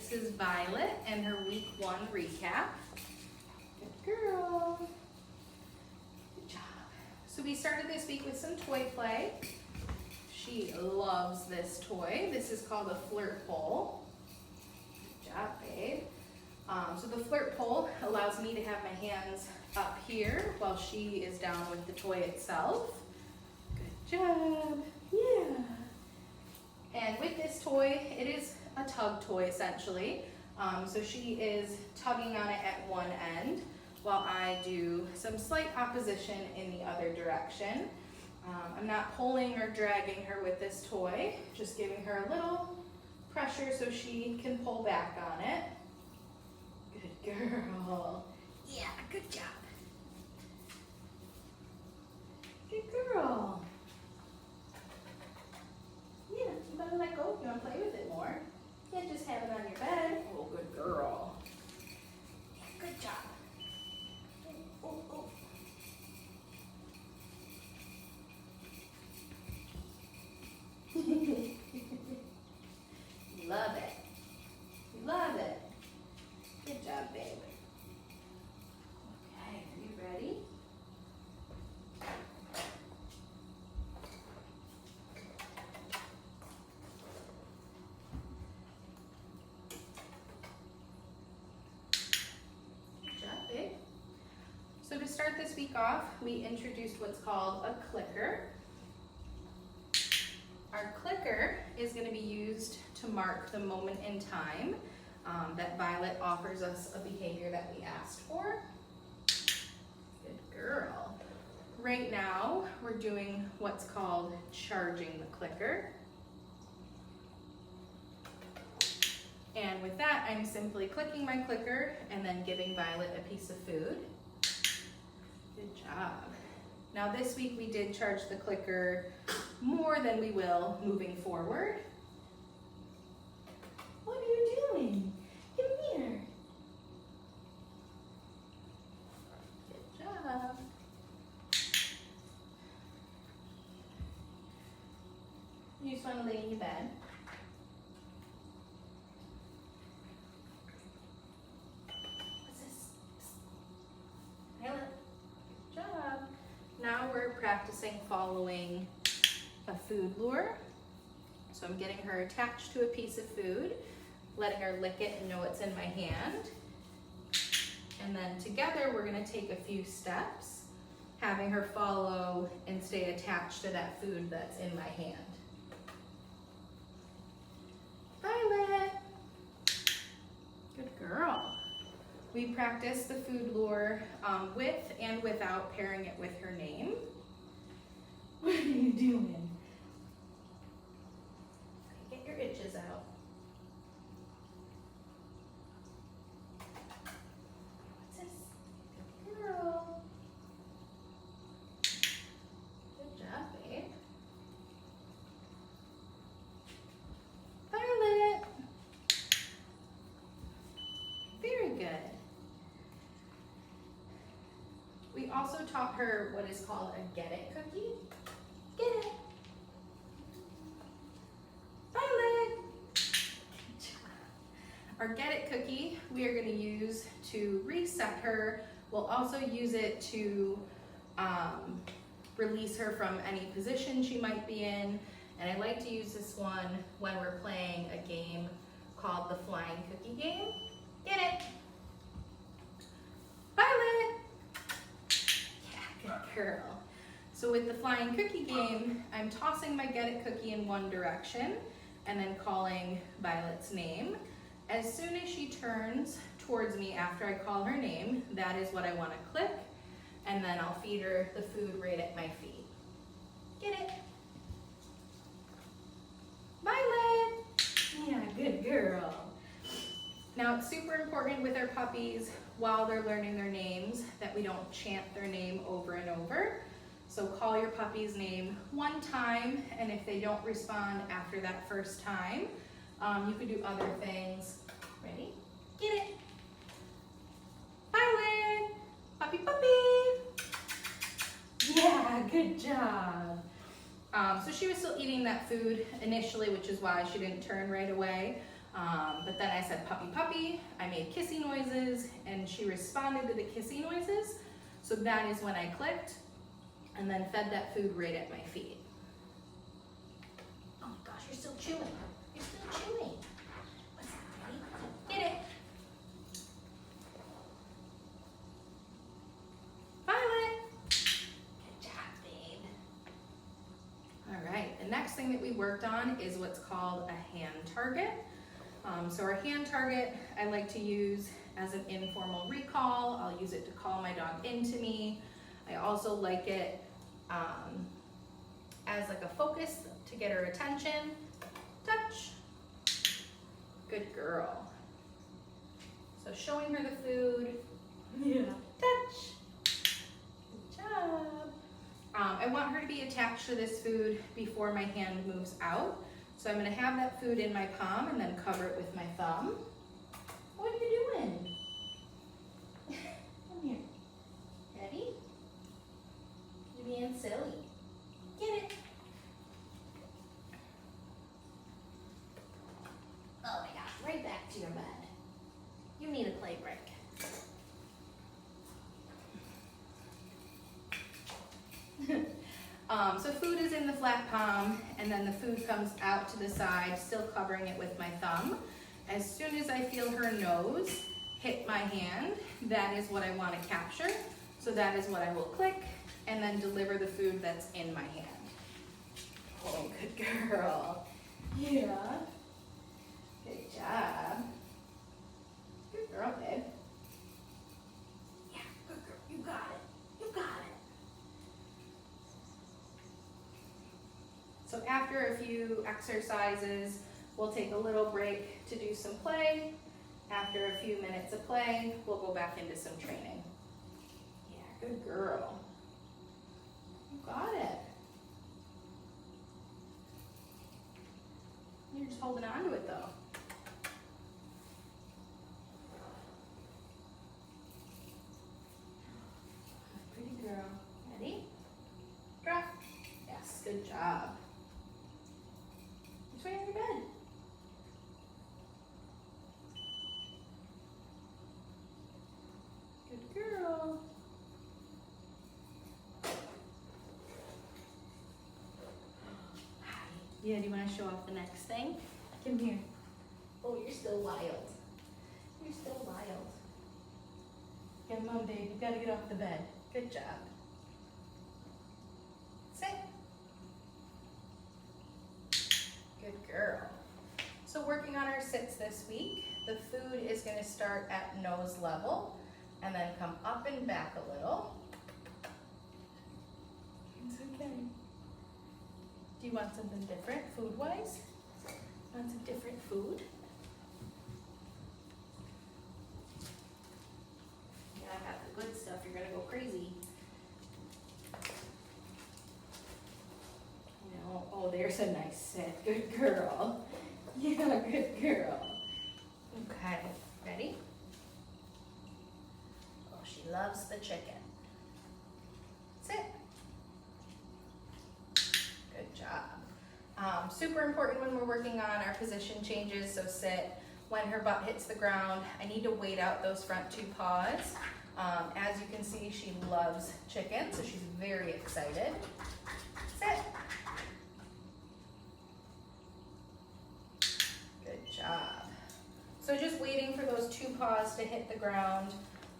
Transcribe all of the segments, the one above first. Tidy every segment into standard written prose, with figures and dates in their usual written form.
This is Violet and her week 1 recap. Good girl. Good job. So we started this week with some toy play. She loves this toy. This is called a flirt pole. Good job, babe. So the flirt pole allows me to have my hands up here while she is down with the toy itself. Good job. Yeah. And with this toy, it is a tug toy essentially. So she is tugging on it at one end while I do some slight opposition in the other direction. I'm not pulling or dragging her with this toy, just giving her a little pressure so she can pull back on it. Good girl. Yeah, good job. Good girl. Yeah, you better let go if you want to play with it more. You can't just have it on your bed. Oh, good girl. Yeah, good job. Oh, oh, oh. Love it. Love it. Good job, babe. Okay, are you ready? Good job, babe. So to start this week off, we introduced what's called a clicker. Our clicker is going to be used to mark the moment in time that Violet offers us a behavior that we asked for. Good girl. Right now, we're doing what's called charging the clicker. And with that, I'm simply clicking my clicker and then giving Violet a piece of food. Good job. Now this week we did charge the clicker more than we will moving forward. What are you doing? Come here. Good job. You just want to lay in your bed. What's this? Violet. Good job. Now we're practicing following a food lure. So I'm getting her attached to a piece of food, letting her lick it and know it's in my hand. And then together we're going to take a few steps, having her follow and stay attached to that food that's in my hand. Violet. Good girl. We practice the food lure with and without pairing it with her name. What are you doing? Get your itches out. What's this? Good girl. Good job, babe. Violet. Very good. We also taught her what is called a get it cookie. Get it. Violet. Good job. Our get it cookie we are going to use to reset her. We'll also use it to release her from any position she might be in. And I like to use this one when we're playing a game called the Flying Cookie Game. Get it. Violet. Good girl. So with the Flying Cookie Game, I'm tossing my get it cookie in one direction and then calling Violet's name. As soon as she turns towards me after I call her name, that is what I want to click, and then I'll feed her the food right at my feet. Get it? Violet! Yeah, good girl. Now it's super important with our puppies while they're learning their names that we don't chant their name over and over. So call your puppy's name one time, and if they don't respond after that first time, you could do other things. Ready? Get it. Violet. Puppy, puppy. Yeah, good job. So she was still eating that food initially, which is why she didn't turn right away. But then I said puppy puppy, I made kissy noises, and she responded to the kissy noises. So that is when I clicked, and then fed that food right at my feet. Oh my gosh, you're still chewing. You're still chewing. What's that, ready? Get it. Violet. Good job, babe. All right, the next thing that we worked on is what's called a hand target. So our hand target, I like to use as an informal recall. I'll use it to call my dog into me. I also like it as like a focus to get her attention. Touch. Good girl. So showing her the food. Yeah. Touch. Good job. I want her to be attached to this food before my hand moves out. So I'm gonna have that food in my palm and then cover it with my thumb. What are you doing? Come here. Ready? You're being silly. Get it. Oh my gosh, right back to your bed. You need a play break. So food is in the flat palm, and then the food comes out to the side, still covering it with my thumb. As soon as I feel her nose hit my hand, that is what I want to capture. So that is what I will click, and then deliver the food that's in my hand. Oh, good girl. Yeah. Good job. Good girl, babe. Yeah, good girl. You got it. You got it. So after a few exercises, we'll take a little break to do some play. After a few minutes of play, we'll go back into some training. Yeah, good girl. You got it. You're just holding on to it though. Pretty girl. Ready? Drop. Yes, good job. It's right on your bed. Good girl. Hi. Yeah, do you want to show off the next thing? Come here. Oh, you're still wild. You're still wild. Come on, babe. You gotta get off the bed. Good job. Sit. Good girl. So working on our sits this week, the food is going to start at nose level and then come up and back a little. It's okay. Do you want something different food-wise? Want some different food? Yeah, I got the good stuff. You're going to go crazy. No. Oh, there's a nice sit. Good girl. Yeah, good girl. Okay, ready? Oh, she loves the chicken. Sit. Good job. Super important when we're working on our position changes, so sit. When her butt hits the ground, I need to wait out those front two paws. As you can see, she loves chicken, so she's very excited. Sit. Good job. So just waiting for those two paws to hit the ground.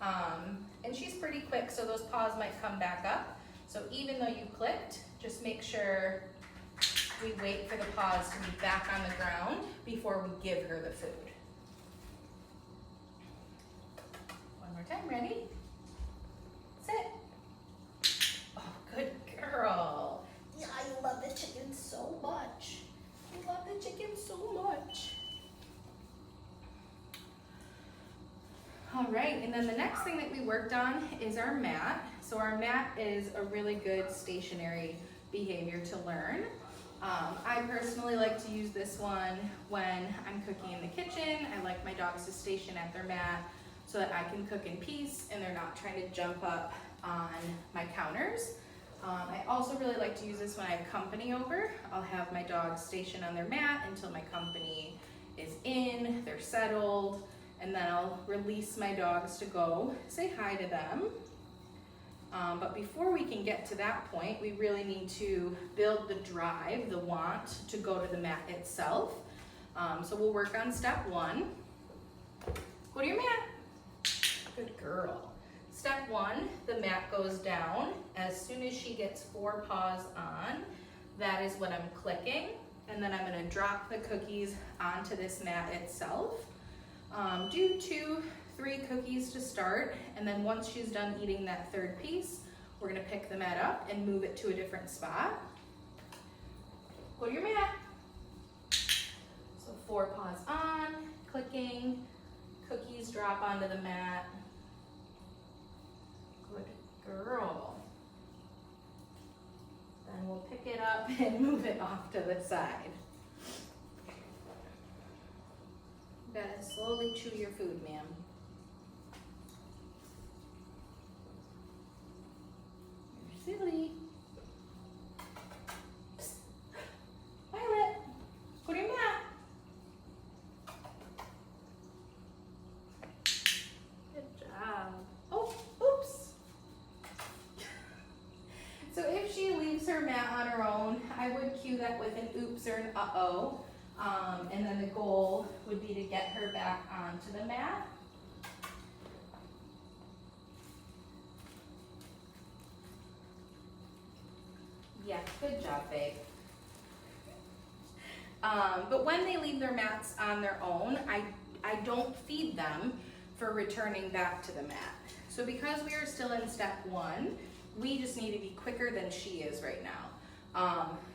And she's pretty quick, so those paws might come back up. So even though you clicked, just make sure we wait for the paws to be back on the ground before we give her the food. One more time, ready? Sit. Oh, good girl. Yeah, you love the chicken so much. You love the chicken so much. All right, and then the next thing that we worked on is our mat. So our mat is a really good stationary behavior to learn. I personally like to use this one when I'm cooking in the kitchen. I like my dogs to station at their mat so that I can cook in peace and they're not trying to jump up on my counters. I also really like to use this when I have company over. I'll have my dogs station on their mat until my company is in, they're settled, and then I'll release my dogs to go say hi to them. But before we can get to that point, we really need to build the drive, the want to go to the mat itself. So we'll work on step 1. Go to your mat. Good girl. Step 1, the mat goes down. As soon as she gets 4 paws on, that is what I'm clicking. And then I'm gonna drop the cookies onto this mat itself. Do 2-3 cookies to start, and then once she's done eating that 3rd piece, we're gonna pick the mat up and move it to a different spot. Go to your mat. So 4 paws on, clicking, cookies drop onto the mat. Good girl. Then we'll pick it up and move it off to the side. You gotta slowly chew your food, ma'am. You're silly. Psst. Violet, go to your mat. Good job. Oh, oops. So if she leaves her mat on her own, I would cue that with an oops or an uh-oh. And then the goal would be to get her back onto the mat. Yeah, good job, babe. But when they leave their mats on their own, I don't feed them for returning back to the mat. So because we are still in step 1, we just need to be quicker than she is right now.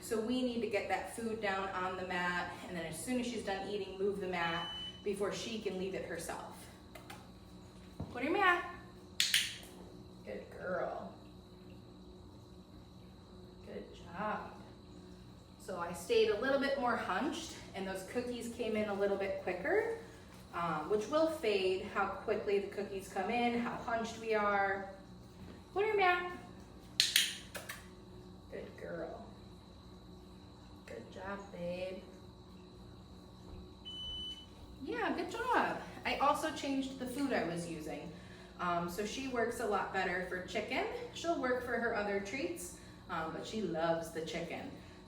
So we need to get that food down on the mat, and then as soon as she's done eating, move the mat before she can leave it herself. Go to your mat. Good girl. Good job. So I stayed a little bit more hunched, and those cookies came in a little bit quicker, which will fade how quickly the cookies come in, how hunched we are. Go to your mat. Good girl. Good job, babe. Yeah, good job. I also changed the food I was using. So she works a lot better for chicken. She'll work for her other treats, but she loves the chicken.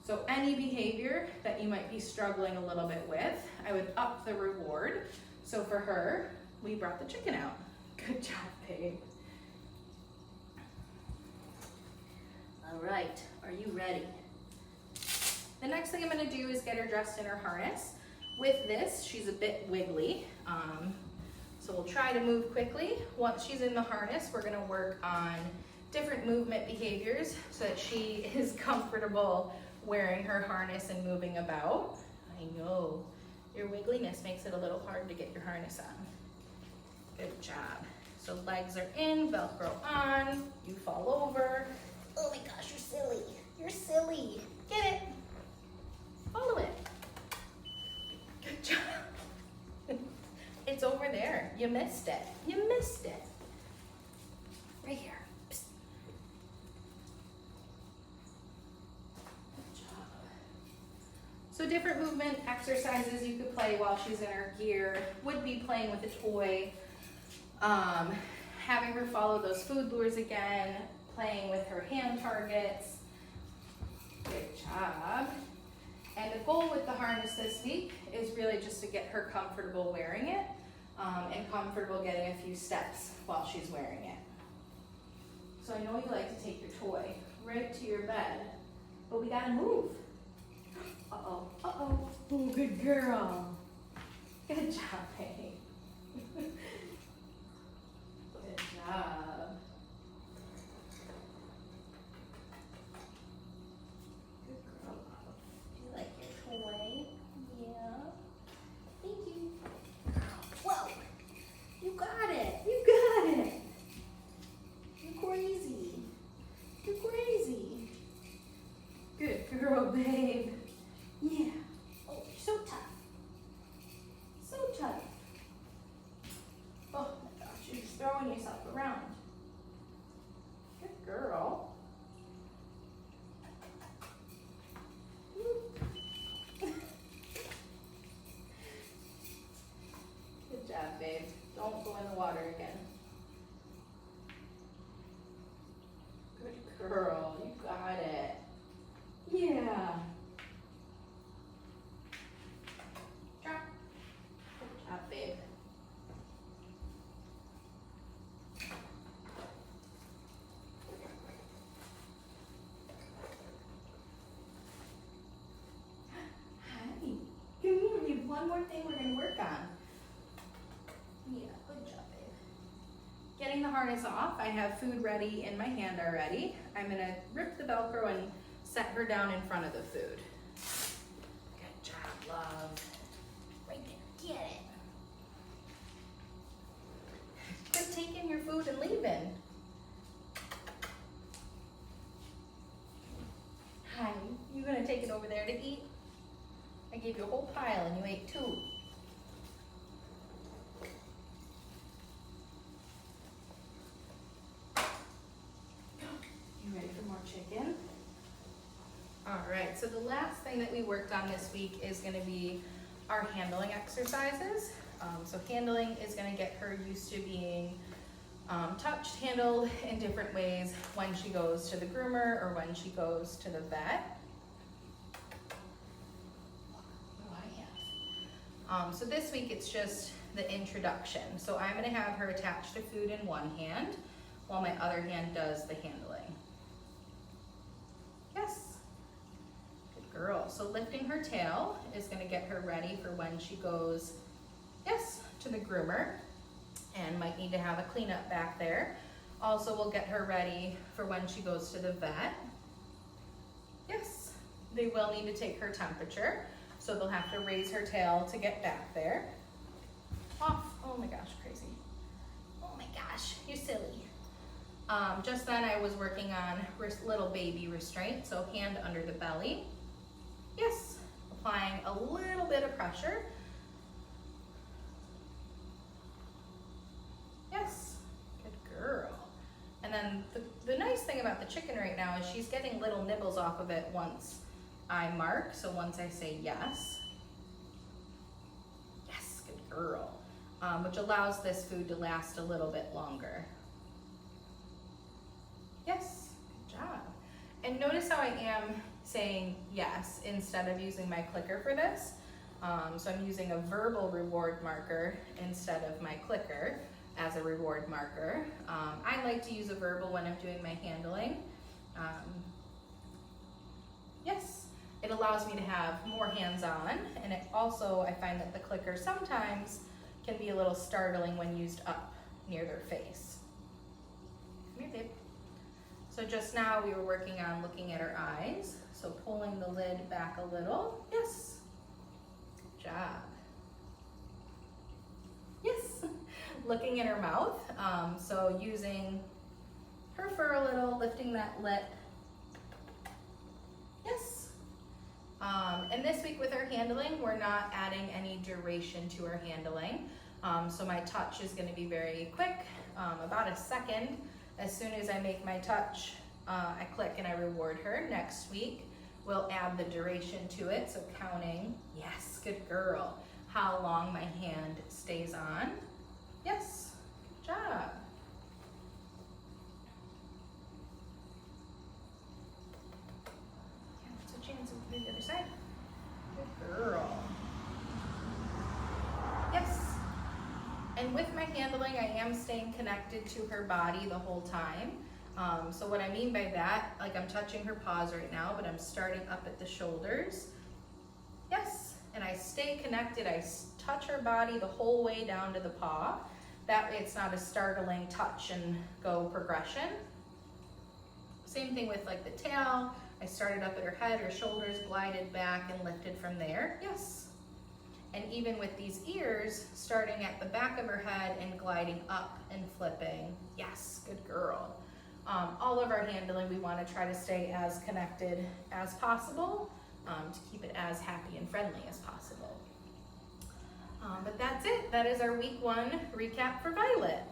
So any behavior that you might be struggling a little bit with, I would up the reward. So for her, we brought the chicken out. Good job, babe. All right, are you ready? The next thing I'm gonna do is get her dressed in her harness. With this, she's a bit wiggly, so we'll try to move quickly. Once she's in the harness, we're gonna work on different movement behaviors so that she is comfortable wearing her harness and moving about. I know, your wiggliness makes it a little hard to get your harness on. Good job. So legs are in, Velcro on, you fall over. Oh my gosh, you're silly. You're silly. Get it. Follow it. Good job. It's over there. You missed it. You missed it. Right here. Psst. Good job. So different movement exercises you could play while she's in her gear would be playing with a toy, having her follow those food lures again, playing with her hand targets. Good job. And the goal with the harness this week is really just to get her comfortable wearing it and comfortable getting a few steps while she's wearing it. So I know you like to take your toy right to your bed, but we gotta move. Uh-oh, uh-oh. Oh, good girl. Good job, babe. Good job. Girl, babe. Yeah. Oh, you're so tough. So tough. Oh my gosh, you're just throwing yourself around. Good girl. one more thing we're gonna work on. Yeah, good job, babe. Getting the harness off. I have food ready in my hand already. I'm gonna rip the Velcro and set her down in front of the food. Good job, love. Right there, get it. Quit taking your food and leaving. Hi, you gonna take it over there to eat? I gave you a whole pile and you ate 2. You ready for more chicken? All right, so the last thing that we worked on this week is gonna be our handling exercises. So handling is gonna get her used to being touched, handled in different ways when she goes to the groomer or when she goes to the vet. What do I have? So this week it's just the introduction. So I'm gonna have her attached to food in one hand while my other hand does the handling. Yes, good girl. So lifting her tail is gonna get her ready for when she goes, yes, to the groomer. And might need to have a cleanup back there. Also, we'll get her ready for when she goes to the vet. Yes, they will need to take her temperature, so they'll have to raise her tail to get back there. Off, oh my gosh, crazy. Oh my gosh, you're silly. Just then I was working on little baby restraint, so hand under the belly. Yes, applying a little bit of pressure. Yes, good girl. And then the nice thing about the chicken right now is she's getting little nibbles off of it once I mark. So once I say yes, yes, good girl. Which allows this food to last a little bit longer. Yes, good job. And notice how I am saying yes instead of using my clicker for this. So I'm using a verbal reward marker instead of my clicker as a reward marker. I like to use a verbal when I'm doing my handling. Yes, it allows me to have more hands-on, and it also, I find that the clicker sometimes can be a little startling when used up near their face. Come here, babe. So just now we were working on looking at her eyes, so pulling the lid back a little. Yes, good job. Yes. Looking in her mouth, so using her fur a little, lifting that lip. Yes. And this week with our handling, we're not adding any duration to our handling. So my touch is going to be very quick, about a second. As soon as I make my touch, I click and I reward her. Next week, we'll add the duration to it, so counting, yes, good girl, how long my hand stays on. Yes, good job. Yeah, switch hands and do the other side. Good girl. Yes. And with my handling, I am staying connected to her body the whole time. So what I mean by that, like I'm touching her paws right now, but I'm starting up at the shoulders. Yes, and I stay connected. I touch her body the whole way down to the paw. That way it's not a startling touch and go progression. Same thing with like the tail. I started up at her head, her shoulders, glided back and lifted from there. Yes. And even with these ears, starting at the back of her head and gliding up and flipping. Yes, good girl. All of our handling, we want to try to stay as connected as possible to keep it as happy and friendly as possible. But that's it. That is our week 1 recap for Violet.